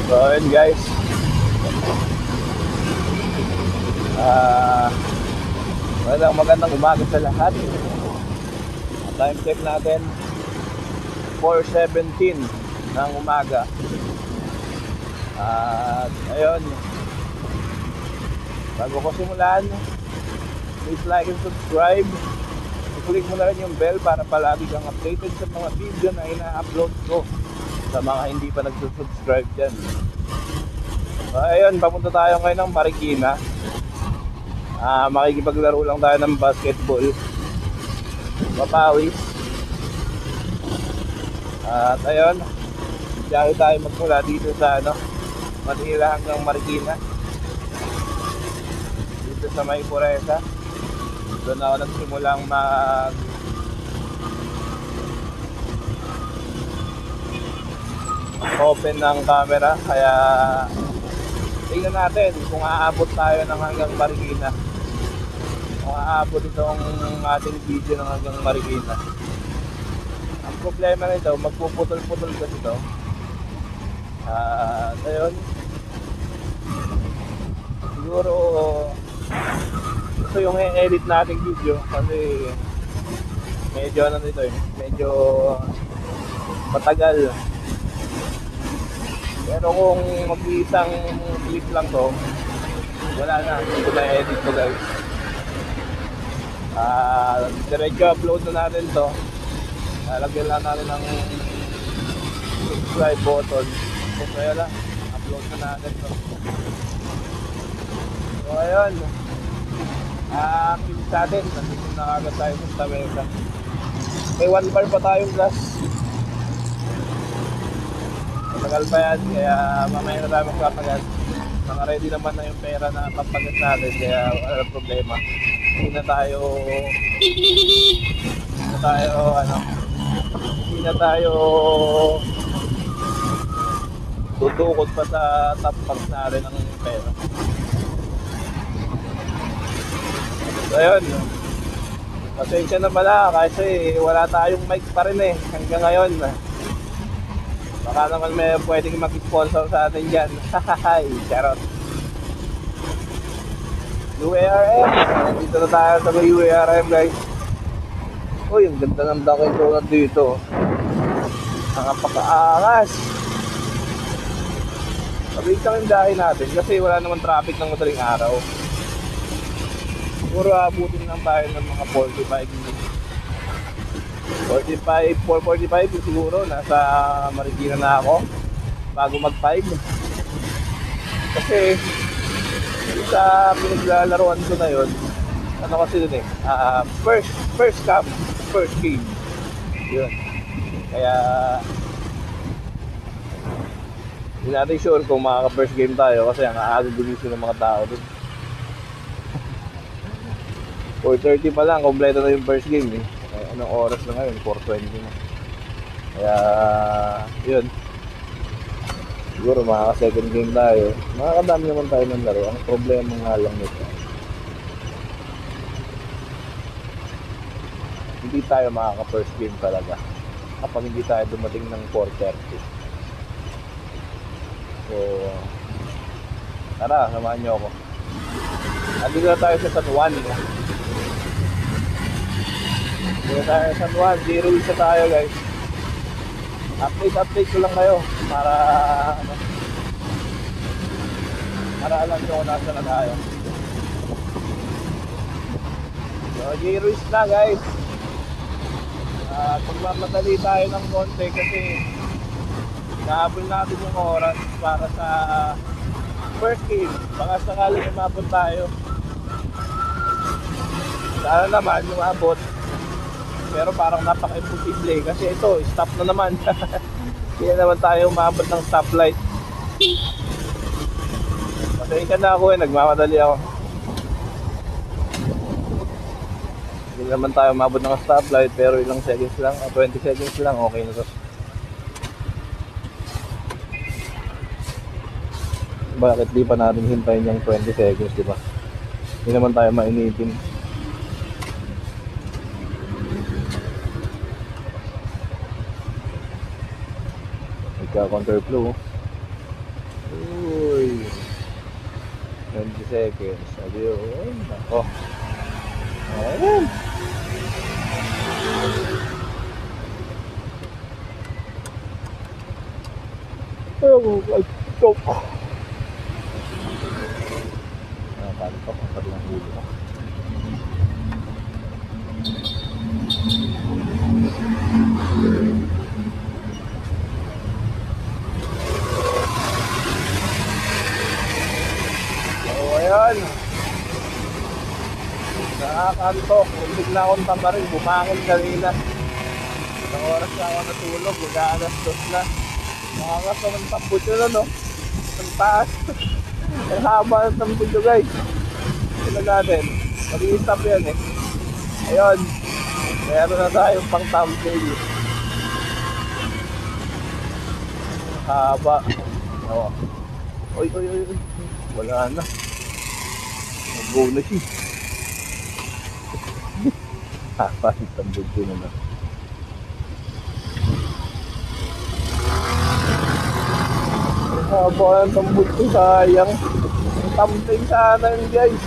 So ayun guys, ah magandang umaga sa lahat. Time check natin 4:17 ng umaga. At ayun, bago ko simulan, please like and subscribe. I-click mo na rin yung bell para palagi kang updated sa mga video na ina-upload ko sa mga hindi pa nagsusubscribe dyan. So ayun, papunta tayo ngayon ng Marikina. Makikipaglaro lang tayo ng basketball, papawis. At ayun, diyan tayo magmula dito sa Manila hanggang Marikina, dito sa May Puresa. Doon ako nagsimulang open ng camera, kaya tingnan natin kung aabot tayo ng hanggang Marikina, kung aabot itong ating video ng hanggang Marikina. Ang problema nito, magpuputol-putol kasi ito. Ayun, siguro ito yung i-edit nating video kasi medyo medyo matagal. Pero kung mag-iisang clip lang to, wala na, hindi ko na-edit to guys. Diretso upload na natin to. Lalagyan lang natin ng subscribe button. Kaya lang, upload na natin to. So ayun, pilis natin, nandito na agad tayo sa Tamesa. May 1 bar pa tayong gas. Matagal pa yan, kaya mamaya na tayo magpapagas. Naka-ready naman na yung pera na pampagas natin, kaya wala problema. Hindi na tayo tutukot pa sa top packs natin ng pera. So ayun, pasensya na pala kasi wala tayong mic pa rin hanggang ngayon. Baka naman may pwedeng mag-sponsor sa atin dyan. Hahahay, charot. UARM, dito na tayo sa UARM guys. Uy, ang ganda ng Dunkin Donut dito. Nakapakaangas. Mabilis lang yung dahin natin kasi wala naman traffic ng madaling araw. Siguro abutin lang tayo ng mga 45 minutes. 4:45 siguro. Nasa Marikina na ako bago mag-5. Kasi sa pinaglalaroan ko na yun, kasi dun first camp, first game yun. Kaya hindi natin sure kung makaka-first game tayo kasi ang aaga gumising ng mga tao dun. 4:30 pa lang, kompleto na yung first game Anong oras na ngayon? 4:20 na. Kaya yun, siguro makaka-second game tayo. Makakadami naman tayo ng laro. Ang problema nga lang nito, hindi tayo makaka-first game talaga kapag hindi tayo dumating ng 4:30. So tara, samahan nyo ako. Andito na tayo sa San Juan. San Juan, 0-1 tayo guys. Update ko lang kayo para alam nyo kung nasa na tayo. So 0-1 na guys. Pagmamadali tayo ng konti kasi nahabol natin yung oras para sa first game. Baka sakaling umabot tayo. Sana naman umabot. Pero parang napaka-imposible kasi ito, stop na naman. Hindi naman tayo umabot ng stoplight. Pasensya na ako nagmamadali ako. Hindi naman tayo umabot ng stoplight pero ilang seconds lang, 20 seconds lang, okay na to. Bakit di pa natin hintayin yung 20 seconds, di ba? Hindi naman tayo mainitin. Nagka-counterflow. Uy. 20 seconds. Ayun. Ako. Ayan. Oh, ay, stop. Paano pa kung pati ng ulo ko? So, ayan. Nakakantok. Kuntig na akong tamarin. Bumangin kanina. Isang oras na ako natulog. Mag-aalas 2 na. Makangas naman tambot yun, no? Ang taas. Ang haba ng tambot yun, guys. Tignan natin. Mag-i-stop yan, eh. Ayun. Meron na tayong pang thumbnail. Haba. Oo. Oy. Wala na. Mag-go na siya. Haba ng tambot yun, no? Haba ng tambot ko, sayang. Ang thumbnail sana yun, guys.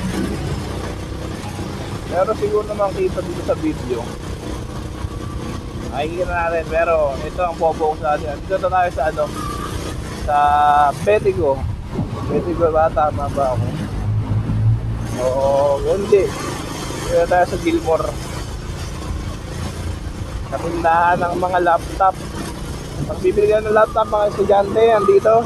Pero siguro naman kita dito sa video. Makikita natin. Pero ito ang focus natin. Dito na tayo sa ano, sa Betigo. Betigo ba? Tama ba ako? Oo, hindi. Dito tayo sa Gilmore. Sa tindahan ng mga laptop. Pag bibili ka ng laptop, mga estudyante yan dito.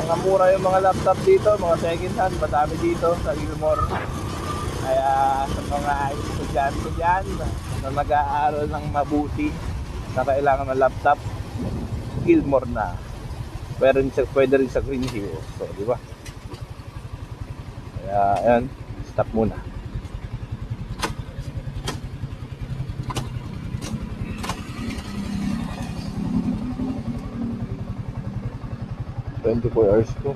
Mga mura yung mga laptop dito, mga second hand, madami dito sa Gilmore. Kaya sa mga estudyante dyan na nag-aaral ng mabuti na kailangan ng laptop, Gilmore na. Pwede rin sa Green Hills. So, di ba? Kaya, ayan, stop muna. "24 hours ko.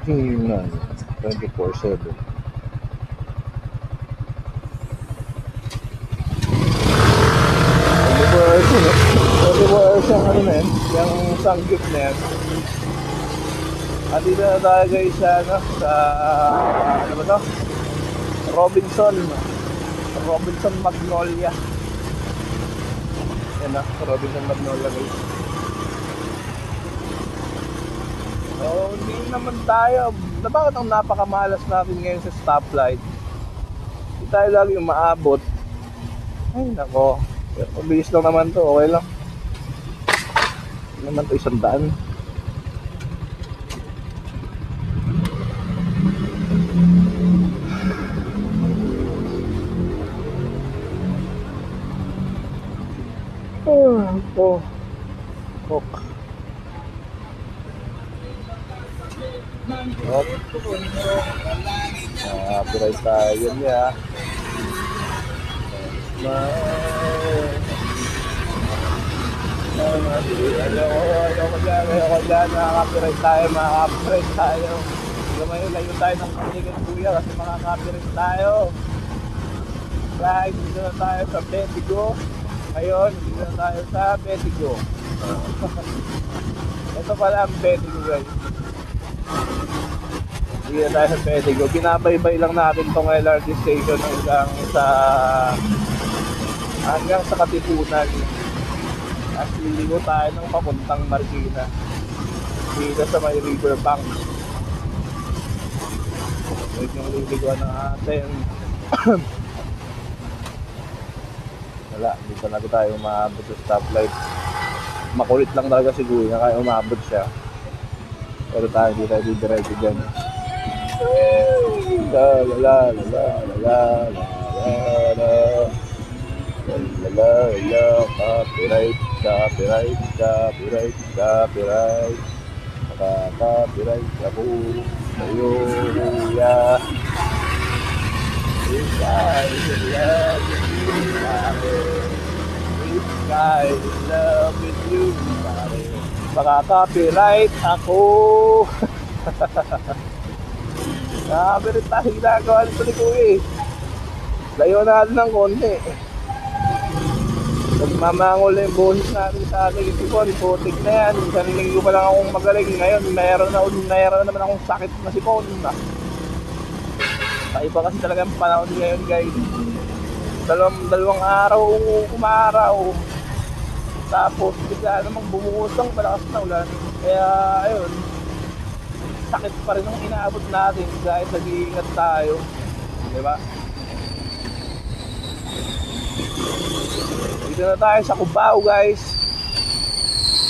24/7. Yung ano na yan, yung sanggip na yan. At dito na tayo guys sa, ano, sa, ano ba to? Robinson Magnolia. Yan na, Robinson Magnolia guys. So, hindi naman tayo, bakit ang napakamalas natin ngayon sa stoplight? Hindi tayo lagi umaabot. Ay nako, pero mabilis lang naman to, okay lang. Hindi naman to 100. Copyright tayo niya. Ako dyan, makaka-copyright tayo. Layo tayo ng kanigan kuya kasi makaka-copyright tayo. Guys, dito na tayo sa Betigo. Ngayon, dito na tayo sa Betigo. Ito pala ang Betigo guys. Dito tayo sa Betigo. Binabaybay lang natin tong LRT station hanggang sa Katipunan. At liligo tayo ng papuntang Marikina. Dito sa may riverbank. Ito yung liliguan natin. Wala, hindi talaga tayo umaabot sa stoplight. Makulit lang talaga siguro na kaya umaabot siya. Pero tayo hindi tayo didiretso dyan. La la la la la la la la la la. Copyright. Copyright ako sa'yo, kuya. This guy is love with you. Baka-copyright ako. Copyright tayo ginagawa nito ni kuya eh. Layo natin ng konti. Nagmamangol na yung boses natin sa ating sipon. Putik na yan. Isang linggo pa lang akong magaling. Ngayon, meron na naman akong sakit na sipon. Iba kasi talaga ang panahon ngayon, guys. Dalawang araw umaraw. Tapos bigla namang bumuhos ang malakas na ulan. Kaya ayun, sakit pa rin ang inaabot natin dahil nag-iingat tayo. Diba? Dito na tayo sa Cubao, guys.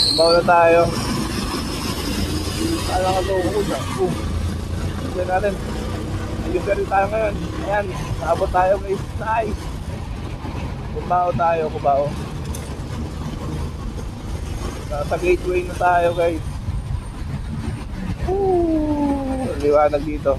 Cubao na tayo. Alam ka ito, Tignan natin. Delivery tayo ngayon. Ayan, naabot tayo, guys. Nice. Cubao tayo, Cubao. Sa gateway na tayo, guys. Liwanag dito.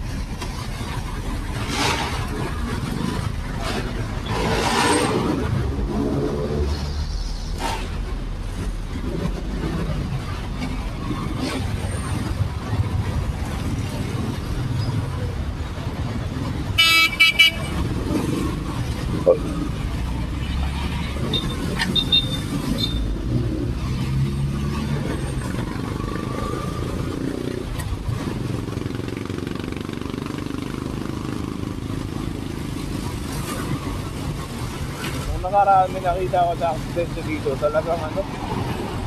Nakaraan may nakita ko sa accident dito, talagang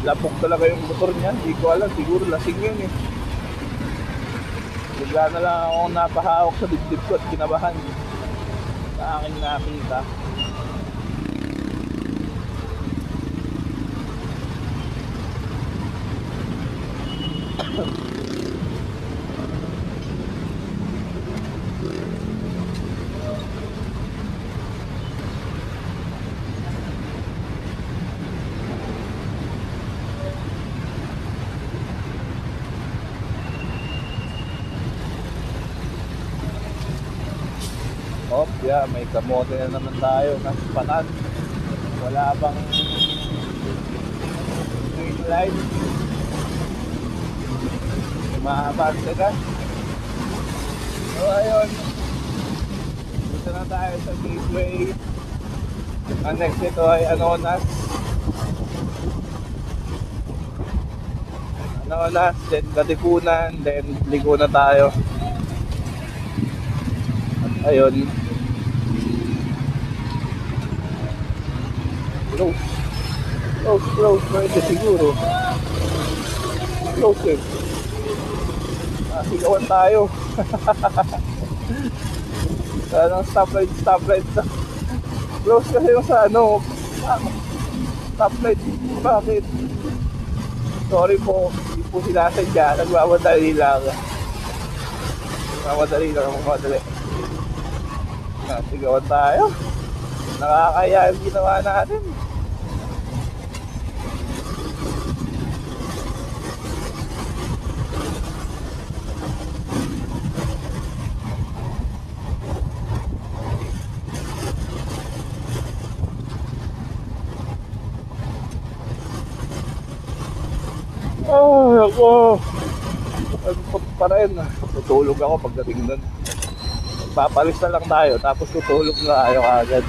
lapok talaga yung motor niya. Hindi ko alam, siguro lasing yun eh. Bigla na lang ako napahawak sa dibdib ko at kinabahan sa aking nakita. Yeah, may kamote na naman tayo ng panan. Wala bang green light? Maabante ka. So ayun, dito na tayo sa gateway. Ang next ito ay Anonas, then Katipunan, then ligo na tayo. At ayun, close, pwede siguro. Close eh. Sigawan tayo. Anong stoplight. Close kasi yung sa stoplight. Bakit? Sorry po, hindi po sinasadya. Nagmamadali lang. Nagmamadali. Sigawan tayo. Nakakaya yung ginawa natin. Ako. Pa rin. Tutulog ako pagdating doon. Papalis na lang tayo, tapos tutulog na tayo agad.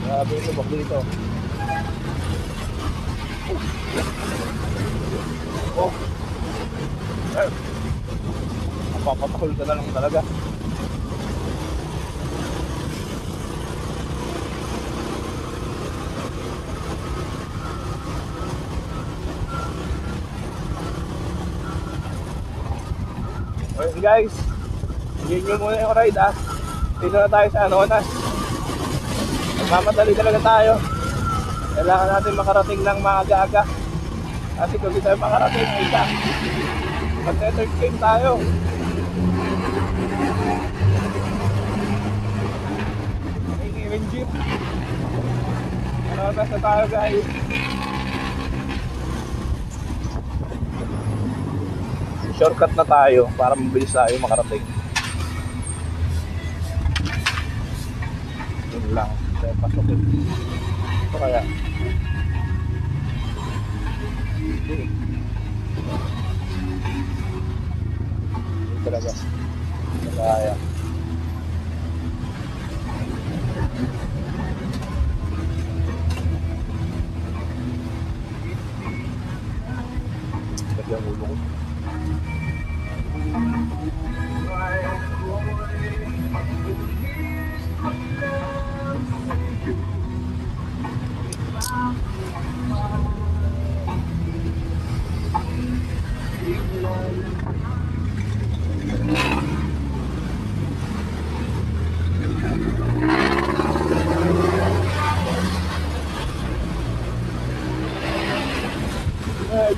Grabe ito, bak dito. Papatahol ka na lang talaga. Okay guys, yun yung muna yung ride Dito na tayo sa Anonas. Magmamadali talaga tayo. Kailangan natin makarating ng maaga-aga. Kasi kung di tayo makarating, ay isa. Mag-entertain tayo. May jeep. Anonas na tayo guys. Shortcut na tayo para mabilis tayo makarating. Yun lang. Kaya pasukin. Ito kaya. talaga. Kaya. Kasi ang ulo ko.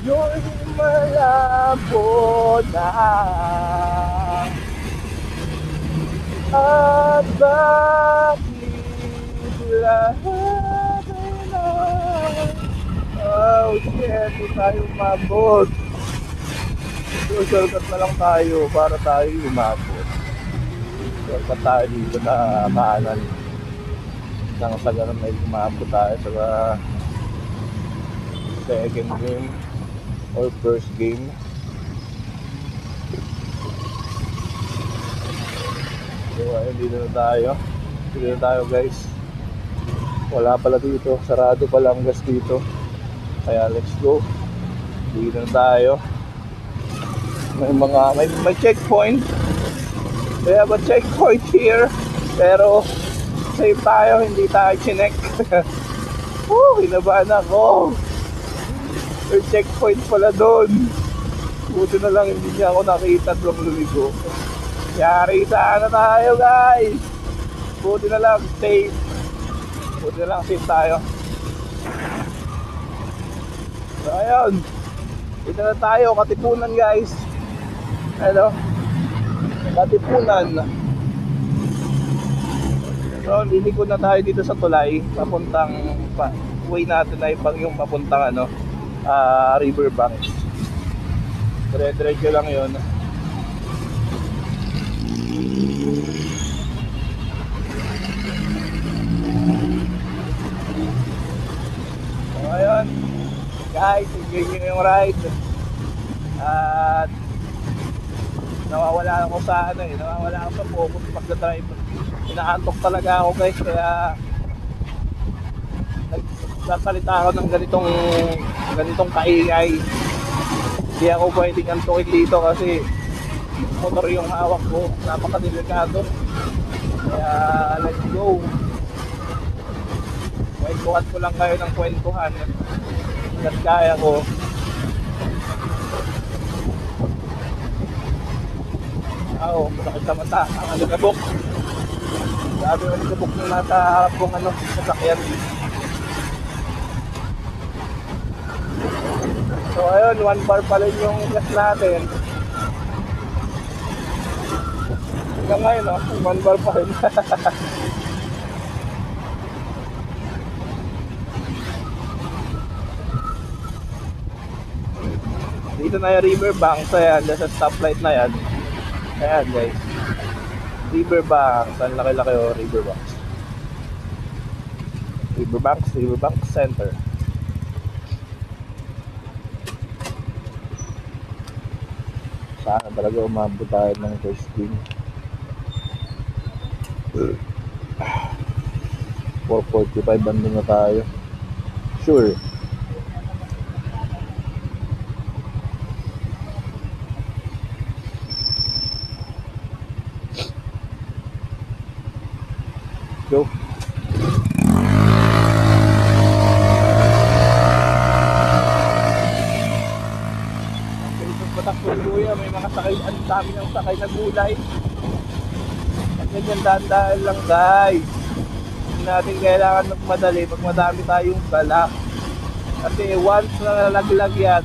Ngayon malabo na at bakit lahat ay na oh shit, di tayo umabot. So shortcut na lang tayo para tayo umabot. Shortcut tayo dito na kanan nang sa ganun may umabot tayo sa second game or first game. So ayun, dito na tayo guys. Wala pala dito, sarado pala ang gas dito, kaya let's go. Dito na tayo. May checkpoint. We have a checkpoint here, pero safe tayo, hindi tayo chinek. Kinabahan ako. May checkpoint pala doon. Buti na lang hindi niya ako nakita nung lumigo. Yari, sana tayo guys. Buti na lang safe. Buti na lang safe tayo. So ayun, dito na tayo, Katipunan guys. Ano? Katipunan. So liliko na tayo dito sa tulay. Papuntang way natin ay yung papuntang Riverbank. Dire-diretso lang yun. So ayun guys, enjoy nyo yung ride. At nawawala ako sa nawawala ako sa focus pagdadrive. Inaantok talaga ako guys, kaya nagsasalita ako ng ganitong kaingay. Hindi ako pwedeng antukin dito kasi motor yung hawak ko, napakadelikado. Kaya let's go. Kwentuhan ko lang kayo ng kwentuhan hanggat kaya ko. Masakit sa mata ang alikabok. Sabi yung alikabok na nasa harap kong sasakyan. So ayun, 1 bar pa rin yung gas natin. Hanggang ngayon 1 bar pa rin. Dito na yung Riverbank. So yan, sa stoplight na yan. Ayan guys, Riverbank. Saan laki-laki Riverbank Center. Sana talaga umabot tayo ng first game. 4:45 banding na tayo. Sure. Go. Patakbo kuya, may mga sakay, ang dami ng sakay na gulay. At ganyan, dahan-dahan lang guys. Hindi natin kailangan magmadali pag madami tayong balak. Kasi once na nalaglag yan,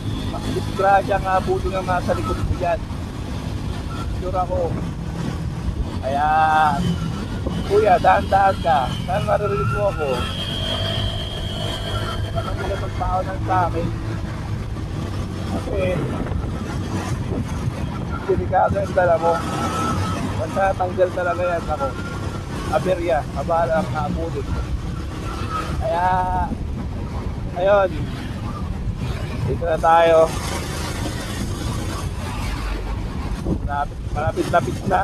disgrasya nga buto nga nasa likod ko yan. Sure ako. Kaya kuya, dahan-dahan ka. Saan maririnig mo ako? Parang mula magpaonan sa akin. Kasi delikado yung dala mo. Basta tanggal talaga yan ako. Aberya, abala ang naabutin. Kaya ayun, dito na tayo. Malapit na.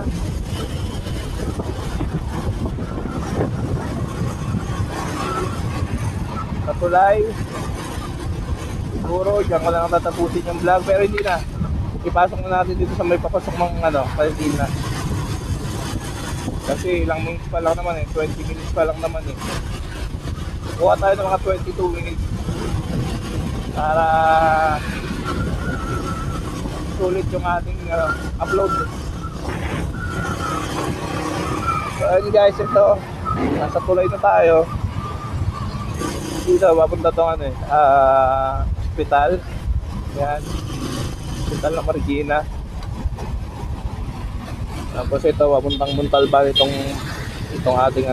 Sa tulay. Siguro, diyan ko lang tatapusin yung vlog. Pero hindi na. Ipasok na natin dito sa may papasok ng kantina. Kasi ilang minutes pa lang naman 20 minutes pa lang naman Kuha tayo ng mga 22 minutes. Para sulit yung ating upload. So ayun guys, ito. Nasa tulay na tayo. Dito, papunta itong hospital. Yan. Hospital ng Marikina. Tapos ito, papuntang Montalban itong ating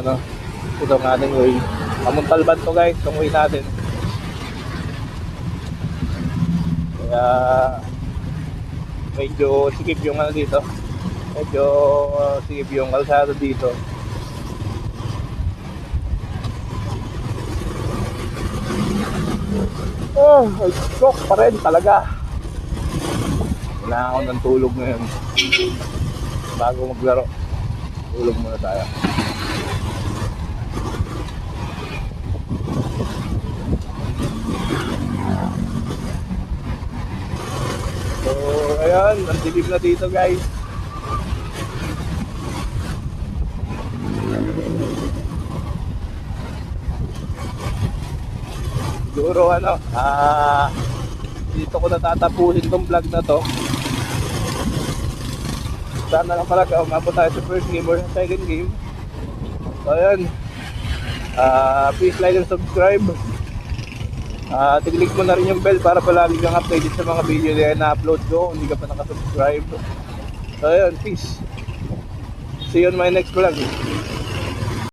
way. Montalban to guys, itong way natin. Kaya medyo sikip yung dito. Medyo sikip yung kalsada dito. Oh, stroke pa rin talaga. Kailangan ko ng tulog ngayon. Bago maglaro, tulog muna tayo. So, ayan, ang dilim na dito guys. Siguro dito ko natatapusin tong vlog na to. Sana lang pala umabot tayo sa first game or sa second game. So ayan, please like and subscribe. Tiglig mo na rin yung bell para palagi kang updated sa mga video na upload ko kung hindi ka pa nakasubscribe. So ayan, peace. See you on my next vlog.